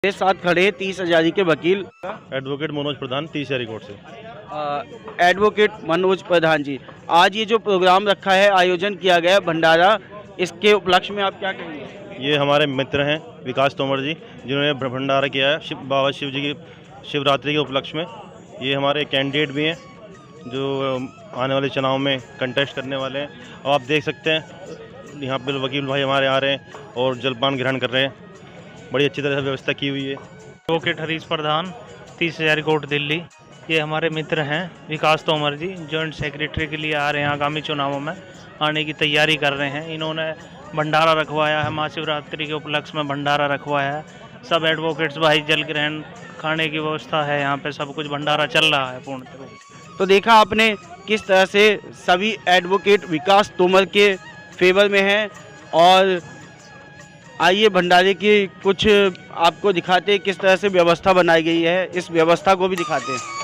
मेरे साथ खड़े हैं 30 हजारी के वकील एडवोकेट मनोज प्रधान 30 हजारी कोर्ट से। एडवोकेट मनोज प्रधान जी, आज ये जो प्रोग्राम रखा है, आयोजन किया गया है भंडारा, इसके उपलक्ष्य में आप क्या कहेंगे? ये हमारे मित्र हैं विकास तोमर जी, जिन्होंने भंडारा किया है बाबा शिव जी की शिवरात्रि के उपलक्ष्य में। ये हमारे कैंडिडेट भी हैं जो आने वाले चुनाव में कंटेस्ट करने वाले हैं। और आप देख सकते हैं यहाँ पे वकील भाई हमारे आ रहे हैं और जलपान ग्रहण कर रहे हैं। बड़ी अच्छी तरह से व्यवस्था की हुई है। एडवोकेट हरीश प्रधान 30 हजारी कोर्ट दिल्ली। ये हमारे मित्र हैं विकास तोमर जी, जॉइंट सेक्रेटरी के लिए आ रहे हैं, आगामी चुनावों में आने की तैयारी कर रहे हैं। इन्होंने भंडारा रखवाया है, महाशिवरात्रि के उपलक्ष्य में भंडारा रखवाया है। सब एडवोकेट्स भाई जल ग्रहण, खाने की व्यवस्था है, यहाँ पे सब कुछ भंडारा चल रहा है पूर्ण रूप से। तो देखा आपने किस तरह से सभी एडवोकेट विकास तोमर के फेवर में हैं। और आइए भंडारे की कुछ आपको दिखाते हैं किस तरह से व्यवस्था बनाई गई है, इस व्यवस्था को भी दिखाते हैं।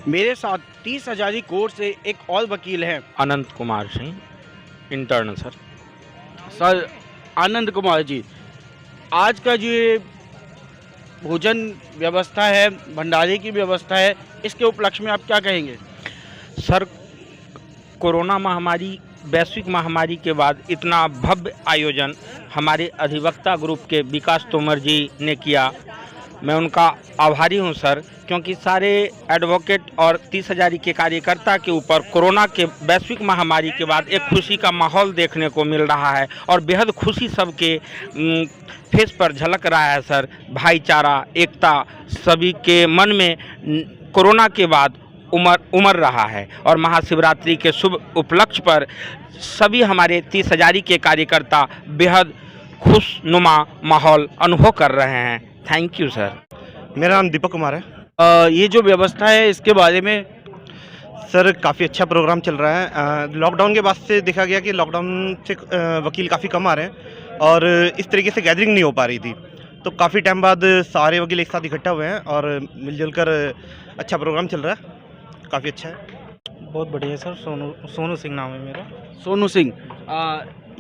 मेरे साथ 30 हजारी कोर्ट से एक और वकील हैं, अनंत कुमार सिंह, इंटर्न सर आनंद कुमार जी। आज का जो ये भोजन व्यवस्था है, भंडारे की व्यवस्था है, इसके उपलक्ष्य में आप क्या कहेंगे? सर, कोरोना महामारी, वैश्विक महामारी के बाद इतना भव्य आयोजन हमारे अधिवक्ता ग्रुप के विकास तोमर जी ने किया। मैं उनका आभारी हूं सर, क्योंकि सारे एडवोकेट और 30 हजारी के कार्यकर्ता के ऊपर कोरोना के वैश्विक महामारी के बाद एक खुशी का माहौल देखने को मिल रहा है और बेहद खुशी सबके फेस पर झलक रहा है सर। भाईचारा, एकता सभी के मन में कोरोना के बाद उमड़ रहा है। और महाशिवरात्रि के शुभ उपलक्ष्य पर सभी हमारे 30 हजारी के कार्यकर्ता बेहद खुशनुमा माहौल अनुभव कर रहे हैं। Thank you sir. मेरा नाम दीपक कुमार है। ये जो व्यवस्था है इसके बारे में सर, काफ़ी अच्छा प्रोग्राम चल रहा है। लॉकडाउन के बाद से देखा गया कि लॉकडाउन से वकील काफ़ी कम आ रहे हैं और इस तरीके से गैदरिंग नहीं हो पा रही थी। तो काफ़ी टाइम बाद सारे वकील एक साथ इकट्ठा हुए हैं और मिलजुल कर अच्छा प्रोग्राम चल रहा है। काफ़ी अच्छा है। बहुत बढ़िया सर। सोनू सिंह नाम है मेरा। सोनू सिंह,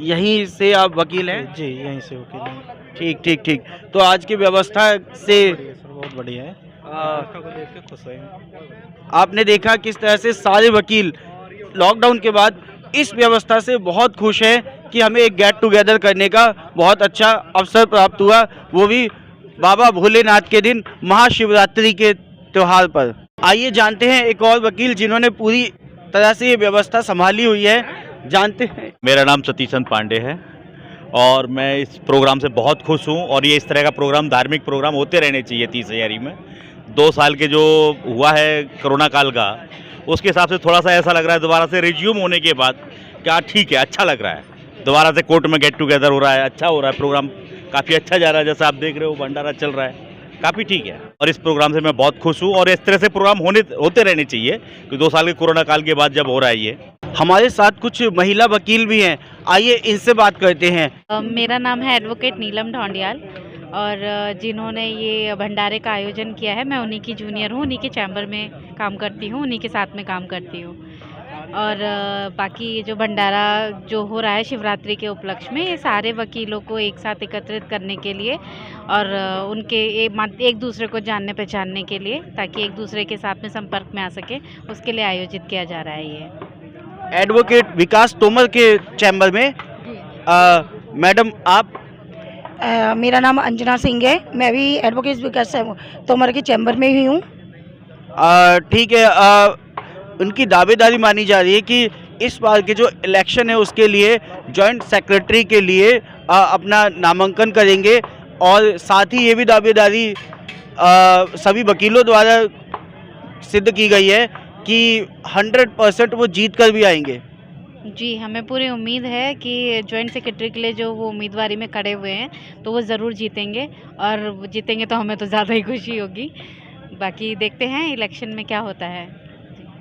यहीं से आप वकील हैं? जी, यहीं से वकील हैं। ठीक ठीक ठीक। तो आज की व्यवस्था से सर बहुत बढ़िया है, को देख के खुश हैं। आपने देखा किस तरह से सारे वकील लॉकडाउन के बाद इस व्यवस्था से बहुत खुश हैं कि हमें एक गेट टुगेदर करने का बहुत अच्छा अवसर प्राप्त हुआ, वो भी बाबा भोलेनाथ के दिन, महाशिवरात्रि के त्यौहार पर। आइए जानते हैं एक और वकील जिन्होंने पूरी तरह से ये व्यवस्था संभाली हुई है, जानते हैं। मेरा नाम सतीशन पांडे है और मैं इस प्रोग्राम से बहुत खुश हूँ। और ये इस तरह का प्रोग्राम, धार्मिक प्रोग्राम होते रहने चाहिए 30 हजारी में। 2 साल के जो हुआ है कोरोना काल का, उसके हिसाब से थोड़ा सा ऐसा लग रहा है दोबारा से रिज्यूम होने के बाद क्या ठीक है, अच्छा लग रहा है। दोबारा से कोर्ट में गेट टुगेदर हो रहा है, अच्छा हो रहा है, प्रोग्राम काफ़ी अच्छा जा रहा है। जैसा आप देख रहे हो भंडारा चल रहा है, काफ़ी ठीक है। और इस प्रोग्राम से मैं बहुत खुश हूँ और इस तरह से प्रोग्राम होते रहने चाहिए कि 2 साल के कोरोना काल के बाद जब हो रहा है ये। हमारे साथ कुछ महिला वकील भी हैं, आइए इनसे बात करते हैं। मेरा नाम है एडवोकेट नीलम ढौंडियाल और जिन्होंने ये भंडारे का आयोजन किया है, मैं उन्हीं की जूनियर हूँ, उन्हीं के चैम्बर में काम करती हूँ, उन्हीं के साथ में काम करती हूँ। और बाकी जो भंडारा जो हो रहा है शिवरात्रि के उपलक्ष्य में, ये सारे वकीलों को एक साथ एकत्रित करने के लिए और उनके एक दूसरे को जानने पहचानने के लिए, ताकि एक दूसरे के साथ में संपर्क में आ सके, उसके लिए आयोजित किया जा रहा है ये। एडवोकेट विकास तोमर के चैम्बर में मैडम आप? मेरा नाम अंजना सिंह है, मैं भी एडवोकेट विकास तोमर के चैम्बर में ही हूँ। ठीक है। उनकी दावेदारी मानी जा रही है कि इस बार के जो इलेक्शन है उसके लिए जॉइंट सेक्रेटरी के लिए अपना नामांकन करेंगे और साथ ही ये भी दावेदारी सभी वकीलों द्वारा सिद्ध की गई है कि 100% वो जीत कर भी आएंगे। जी, हमें पूरी उम्मीद है कि जॉइंट सेक्रेटरी के लिए जो वो उम्मीदवारी में खड़े हुए हैं तो वो ज़रूर जीतेंगे, और वो जीतेंगे तो हमें तो ज़्यादा ही खुशी होगी। बाकी देखते हैं इलेक्शन में क्या होता है।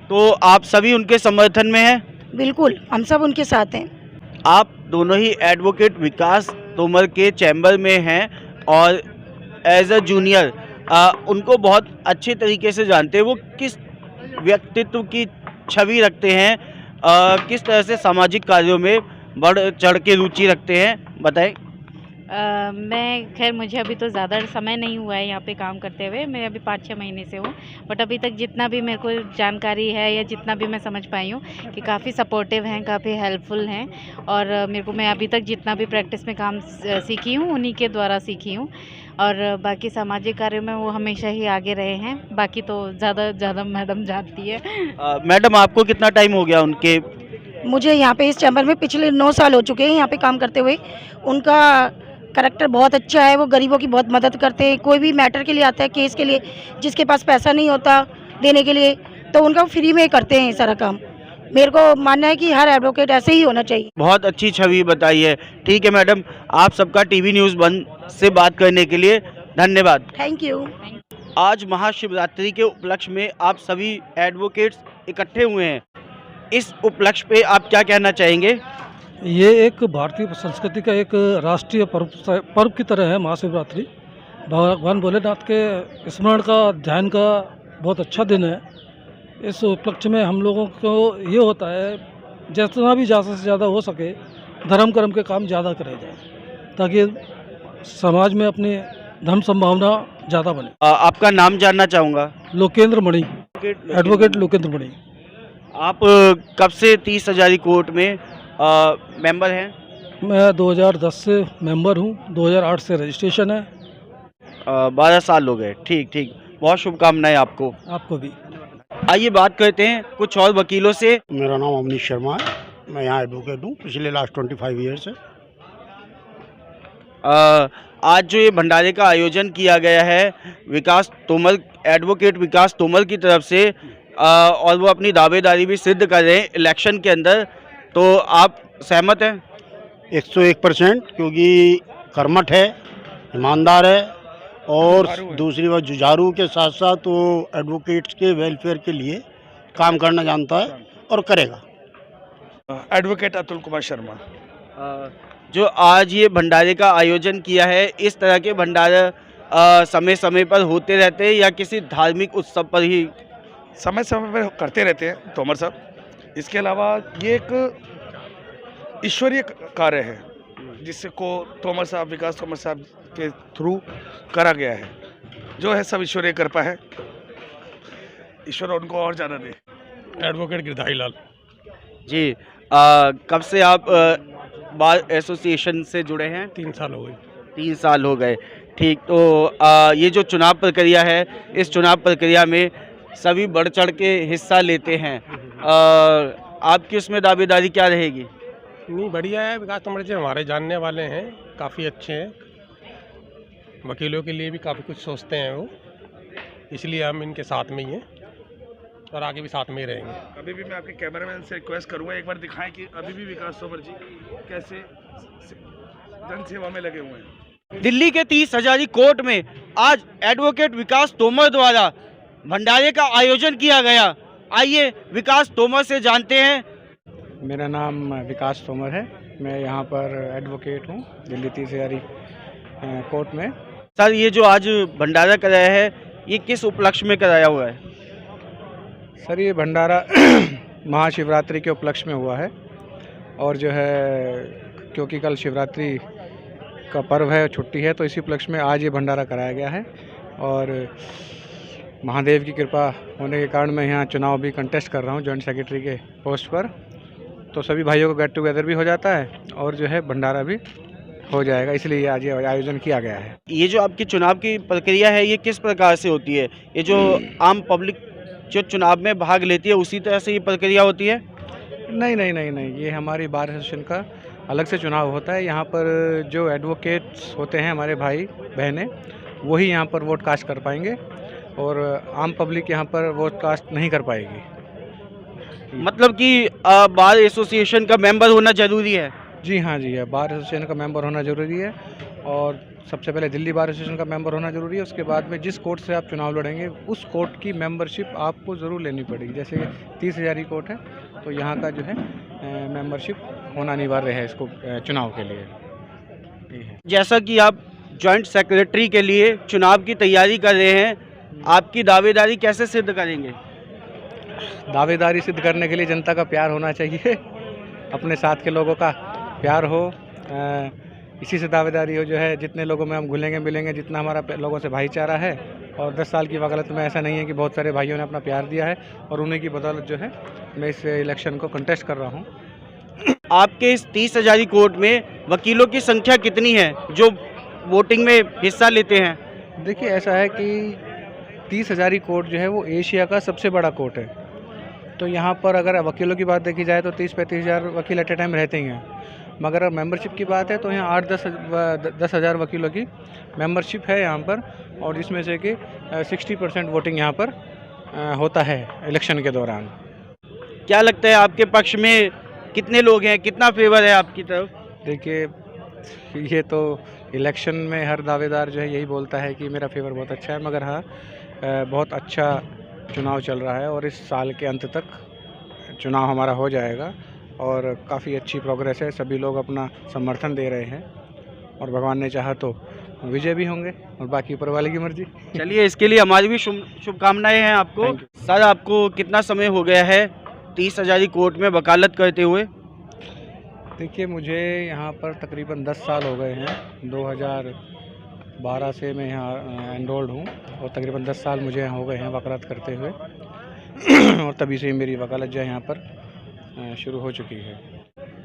तो आप सभी उनके समर्थन में हैं? बिल्कुल, हम सब उनके साथ हैं। आप दोनों ही एडवोकेट विकास तोमर के चैम्बर में हैं और एज अ जूनियर उनको बहुत अच्छे तरीके से जानते हैं। वो किस व्यक्तित्व की छवि रखते हैं, किस तरह से सामाजिक कार्यों में बढ़ चढ़ के रुचि रखते हैं, बताएं। मैं खैर मुझे अभी तो ज़्यादा समय नहीं हुआ है यहाँ पे काम करते हुए, मैं अभी 5-6 महीने से हूँ, बट अभी तक जितना भी मेरे को जानकारी है या जितना भी मैं समझ पाई हूँ कि काफ़ी सपोर्टिव हैं, काफ़ी हेल्पफुल हैं, और मेरे को मैं अभी तक जितना भी प्रैक्टिस में काम सीखी हूँ उन्हीं के द्वारा सीखी हूँ, और बाकी सामाजिक कार्यों में वो हमेशा ही आगे रहे हैं। बाकी तो ज़्यादा मैडम जानती है। मैडम आपको कितना टाइम हो गया उनके? मुझे यहाँ पे इस चैम्बर में पिछले 9 साल हो चुके हैं यहाँ पे काम करते हुए। उनका करैक्टर बहुत अच्छा है, वो गरीबों की बहुत मदद करते हैं। कोई भी मैटर के लिए आता है, केस के लिए, जिसके पास पैसा नहीं होता देने के लिए, तो उनका फ्री में करते हैं सारा काम। मेरे को मानना है कि हर एडवोकेट ऐसे ही होना चाहिए। बहुत अच्छी छवि बताई है। ठीक है मैडम, आप सबका टीवी न्यूज़ वन से बात करने के लिए धन्यवाद। Thank you. आज महाशिवरात्रि के उपलक्ष्य में आप सभी एडवोकेट्स इकट्ठे हुए हैं। इस उपलक्ष्य पे आप क्या कहना चाहेंगे? ये एक भारतीय संस्कृति का एक राष्ट्रीय पर्व की तरह है महाशिवरात्रि। भगवान भोलेनाथ के स्मरण का, ध्यान का बहुत अच्छा दिन है। इस उपलक्ष्य में हम लोगों को ये होता है जितना भी ज़्यादा से ज़्यादा हो सके धर्म कर्म के काम ज़्यादा करे जाए, ताकि समाज में अपनी धर्म संभावना ज़्यादा बने। आपका नाम जानना चाहूँगा। लोकेंद्र मणि, एडवोकेट लोकेंद्र मणि। आप कब से 30 हज़ारी कोर्ट में मेंबर हैं? मैं 2010 से मेंबर हूँ, 2008 से रजिस्ट्रेशन है। 12 साल हो गए। ठीक, बहुत शुभकामनाएं आपको। आपको भी। आइए बात करते हैं कुछ और वकीलों से। मेरा नाम अवनीश शर्मा है, मैं यहाँ एडवोकेट हूँ पिछले लास्ट 25 ईयर से। आज जो ये भंडारे का आयोजन किया गया है विकास तोमर, एडवोकेट विकास तोमर की तरफ से, और वो अपनी दावेदारी भी सिद्ध कर रहे हैं इलेक्शन के अंदर, तो आप सहमत हैं? 101%, क्योंकि कर्मठ है, ईमानदार है, और दूसरी बात जुझारू के साथ साथ वो एडवोकेट्स के वेलफेयर के लिए काम करना जानता है और करेगा। एडवोकेट अतुल कुमार शर्मा। जो आज ये भंडारे का आयोजन किया है, इस तरह के भंडारे समय समय पर होते रहते हैं या किसी धार्मिक उत्सव पर ही? समय समय पर करते रहते हैं तोमर साहब। इसके अलावा ये एक ईश्वरीय कार्य है जिसको तोमर साहब, विकास तोमर साहब के थ्रू करा गया है। जो है सब ईश्वरीय कृपा है, ईश्वर उनको और ज़्यादा दे। एडवोकेट गिरधारी लाल जी। कब से आप बार एसोसिएशन से जुड़े हैं? 3 साल हो गए। 3 साल हो गए। ठीक, तो ये जो चुनाव प्रक्रिया है, इस चुनाव प्रक्रिया में सभी बढ़ चढ़ के हिस्सा लेते हैं। आपकी उसमें दावेदारी क्या रहेगी? नहीं, बढ़िया है। विकास तोमर जी हमारे जानने वाले हैं, काफ़ी अच्छे हैं, वकीलों के लिए भी काफ़ी कुछ सोचते हैं वो, इसलिए हम इनके साथ में ही हैं और आगे भी साथ में ही रहेंगे। अभी भी मैं आपके कैमरामैन से रिक्वेस्ट करूंगा, एक बार दिखाएं कि अभी भी विकास तोमर जी कैसे जन सेवा में लगे हुए हैं। दिल्ली के 30 हज़ारी कोर्ट में आज एडवोकेट विकास तोमर द्वारा भंडारे का आयोजन किया गया। आइए विकास तोमर से जानते हैं। मेरा नाम विकास तोमर है, मैं यहाँ पर एडवोकेट हूँ दिल्ली 30 हज़ारी कोर्ट में। सर, ये जो आज भंडारा कराया है, ये किस उपलक्ष्य में कराया हुआ है? सर, ये भंडारा महाशिवरात्रि के उपलक्ष्य में हुआ है, और जो है क्योंकि कल शिवरात्रि का पर्व है, छुट्टी है, तो इसी उपलक्ष्य में आज ये भंडारा कराया गया है। और महादेव की कृपा होने के कारण मैं यहाँ चुनाव भी कंटेस्ट कर रहा हूँ जॉइंट सेक्रेटरी के पोस्ट पर, तो सभी भाइयों को गेट टुगेदर भी हो जाता है और जो है भंडारा भी हो जाएगा, इसलिए आज ये आयोजन किया गया है। ये जो आपकी चुनाव की प्रक्रिया है, ये किस प्रकार से होती है? ये जो आम पब्लिक जो चुनाव में भाग लेती है उसी तरह से ये प्रक्रिया होती है? नहीं, ये हमारी बार एसोसिएशन का अलग से चुनाव होता है। यहाँ पर जो एडवोकेट्स होते हैं हमारे भाई बहनें, वही यहाँ पर वोट कास्ट कर पाएंगे और आम पब्लिक यहाँ पर वोट कास्ट नहीं कर पाएगी। मतलब कि बार एसोसिएशन का मेंबर होना जरूरी है? जी हाँ, जी है, बार एसोसिएशन का मेंबर होना ज़रूरी है और सबसे पहले दिल्ली बार एसोसिएशन का मेंबर होना ज़रूरी है। उसके बाद में जिस कोर्ट से आप चुनाव लड़ेंगे उस कोर्ट की मेंबरशिप आपको ज़रूर लेनी पड़ेगी। जैसे 30,000 कोर्ट है तो यहाँ का जो है मेंबरशिप होना अनिवार्य है इसको चुनाव के लिए। जैसा कि आप जॉइंट सेक्रेटरी के लिए चुनाव की तैयारी कर रहे हैं, आपकी दावेदारी कैसे सिद्ध करेंगे? दावेदारी सिद्ध करने के लिए जनता का प्यार होना चाहिए, अपने साथ के लोगों का प्यार हो, इसी से दावेदारी हो। जो है जितने लोगों में हम घुलेंगे मिलेंगे, जितना हमारा लोगों से भाईचारा है, और 10 साल की वकालत में ऐसा नहीं है कि बहुत सारे भाइयों ने अपना प्यार दिया है और उन्हीं की बदौलत जो है मैं इस इलेक्शन को कंटेस्ट कर रहा हूँ। आपके इस 30,000 कोर्ट में वकीलों की संख्या कितनी है जो वोटिंग में हिस्सा लेते हैं? देखिए ऐसा है कि 30,000 कोर्ट जो है वो एशिया का सबसे बड़ा कोर्ट है। तो यहाँ पर अगर वकीलों की बात देखी जाए तो 30-35 हज़ार वकील एट ए टाइम रहते ही हैं, मगर अगर मेंबरशिप की बात है तो यहाँ 8-10 हज़ार वकीलों की मेंबरशिप है यहाँ पर, और जिसमें से कि 60% वोटिंग यहाँ पर होता है इलेक्शन के दौरान। क्या लगता है आपके पक्ष में कितने लोग हैं, कितना फेवर है आपकी तरफ? देखिए ये तो इलेक्शन में हर दावेदार जो है यही बोलता है कि मेरा फेवर बहुत अच्छा है, मगर हाँ बहुत अच्छा चुनाव चल रहा है और इस साल के अंत तक चुनाव हमारा हो जाएगा और काफ़ी अच्छी प्रोग्रेस है। सभी लोग अपना समर्थन दे रहे हैं और भगवान ने चाहा तो विजय भी होंगे और बाकी ऊपर वाले की मर्जी। चलिए, इसके लिए हमारी भी शुभकामनाएं हैं आपको। सर, आपको कितना समय हो गया है 30,000 कोर्ट में वकालत करते हुए? देखिए मुझे यहाँ पर तकरीबन 10 साल हो गए हैं। 2012 से मैं यहाँ एनरोल्ड हूँ और तकरीबन 10 साल मुझे हो गए हैं वकालत करते हुए और तभी से मेरी वकालत जो है यहाँ पर शुरू हो चुकी है।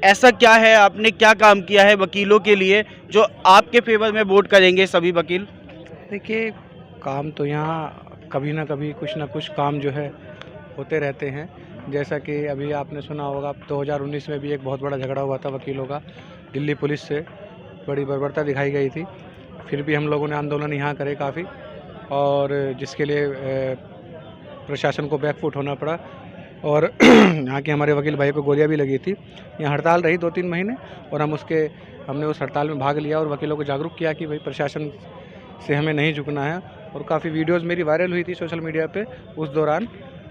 ऐसा क्या है, आपने क्या काम किया है वकीलों के लिए जो आपके फेवर में वोट करेंगे सभी वकील? देखिए काम तो यहाँ कभी ना कभी कुछ ना कुछ काम जो है होते रहते हैं। जैसा कि अभी आपने सुना होगा 2019 में भी एक बहुत बड़ा झगड़ा हुआ था वकीलों का, दिल्ली पुलिस से बड़ी बर्बरता दिखाई गई थी। फिर भी हम लोगों ने आंदोलन यहाँ करे काफ़ी, और जिसके लिए प्रशासन को बैकफुट होना पड़ा और यहाँ के हमारे वकील भाई को गोलियां भी लगी थी। यहाँ हड़ताल रही 2-3 महीने और हमने उस हड़ताल में भाग लिया और वकीलों को जागरूक किया कि भाई प्रशासन से हमें नहीं झुकना है। और काफ़ी वीडियोस मेरी वायरल हुई थी सोशल मीडिया पे उस दौरान,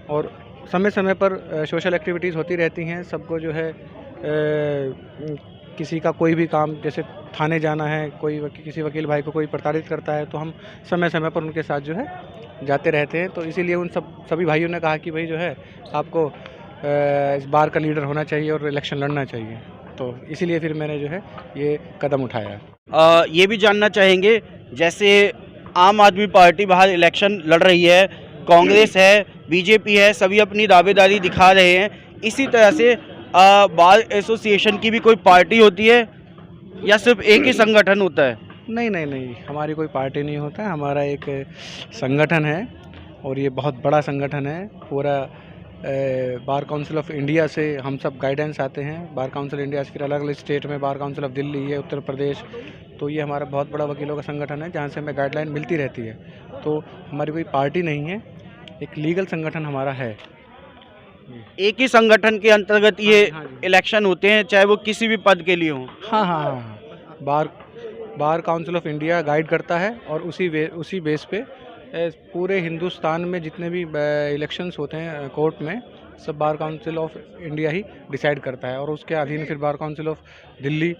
और समय समय पर सोशल एक्टिविटीज़ होती रहती हैं। सबको जो है किसी का कोई भी काम, जैसे थाने जाना है, किसी वकील भाई को कोई प्रताड़ित करता है तो हम समय समय पर उनके साथ जो है जाते रहते हैं। तो इसीलिए उन सभी भाइयों ने कहा कि भाई जो है आपको इस बार का लीडर होना चाहिए और इलेक्शन लड़ना चाहिए, तो इसीलिए फिर मैंने जो है ये कदम उठाया। ये भी जानना चाहेंगे, जैसे आम आदमी पार्टी बाहर इलेक्शन लड़ रही है, कांग्रेस है, बीजेपी है, सभी अपनी दावेदारी दिखा रहे हैं, इसी तरह से बार एसोसिएशन की भी कोई पार्टी होती है या सिर्फ एक ही संगठन होता है? नहीं, हमारी कोई पार्टी नहीं होता है, हमारा एक संगठन है और ये बहुत बड़ा संगठन है। पूरा बार काउंसिल ऑफ इंडिया से हम सब गाइडेंस आते हैं, बार काउंसिल इंडिया से फिर अलग अलग स्टेट में बार काउंसिल ऑफ दिल्ली है, उत्तर प्रदेश, तो ये हमारा बहुत बड़ा वकीलों का संगठन है जहाँ से हमें गाइडलाइन मिलती रहती है। तो हमारी कोई पार्टी नहीं है, एक लीगल संगठन हमारा है। एक ही संगठन के अंतर्गत ये इलेक्शन होते हैं, चाहे वो किसी भी पद के लिए हो? हाँ। Bar council of India guide करता है और उसी बेस पे पूरे हिंदुस्तान में जितने भी इलेक्शंस होते हैं कोर्ट में, सब bar council of India he decide करता है और उसके अधीन फिर बार काउंसिल ऑफ दिल्ली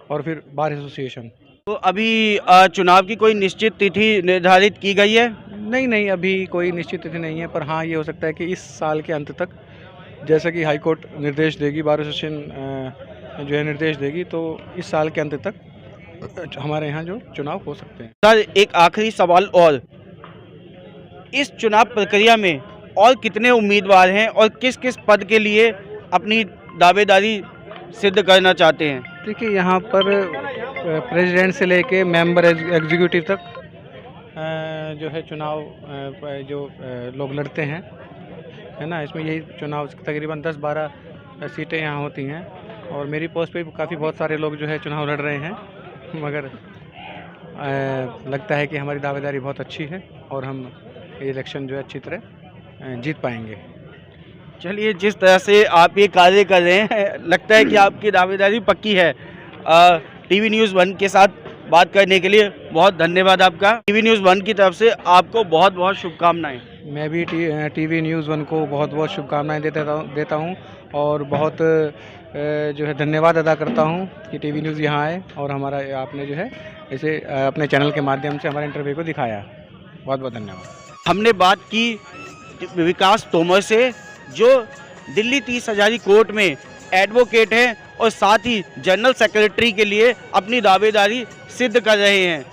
और फिर बार एसोसिएशन। तो अभी चुनाव की कोई निश्चित तिथि निर्धारित की गई है? नहीं, अभी कोई निश्चित तिथि नहीं है, पर हाँ ये हो सकता है कि इस साल के अंत तक, जैसा कि हाई कोर्ट निर्देश देगी, बार एसोसिएशन जो है निर्देश देगी, तो इस साल के अंत तक हमारे यहाँ जो चुनाव हो सकते हैं। सर, एक आखिरी सवाल और, इस चुनाव प्रक्रिया में और कितने उम्मीदवार हैं और किस किस पद के लिए अपनी दावेदारी सिद्ध करना चाहते हैं? देखिए यहाँ पर प्रेसिडेंट से लेके मेंबर एग्जीक्यूटिव तक जो है चुनाव जो लोग लड़ते हैं, है ना, इसमें यही चुनाव तकरीबन 10-12 सीटें यहाँ होती हैं और मेरी पोस्ट पे काफ़ी बहुत सारे लोग जो है चुनाव लड़ रहे हैं, मगर लगता है कि हमारी दावेदारी बहुत अच्छी है और हम ये इलेक्शन जो है अच्छी तरह जीत पाएंगे। चलिए, जिस तरह से आप ये कार्य कर रहे हैं, लगता है कि आपकी दावेदारी पक्की है। टीवी न्यूज़ 1 के साथ बात करने के लिए बहुत धन्यवाद आपका। टीवी न्यूज़ 1 की तरफ से आपको बहुत बहुत शुभकामनाएं। मैं भी टीवी न्यूज़ 1 को बहुत बहुत शुभकामनाएं देता हूं और बहुत जो है धन्यवाद अदा करता हूं कि टीवी न्यूज़ यहां आए और हमारा आपने जो है इसे अपने चैनल के माध्यम से हमारे इंटरव्यू को दिखाया। बहुत बहुत धन्यवाद। हमने बात की विकास तोमर से, जो दिल्ली 30 हजारी कोर्ट में एडवोकेट हैं और साथ ही जनरल सेक्रेटरी के लिए अपनी दावेदारी सिद्ध कर रहे हैं।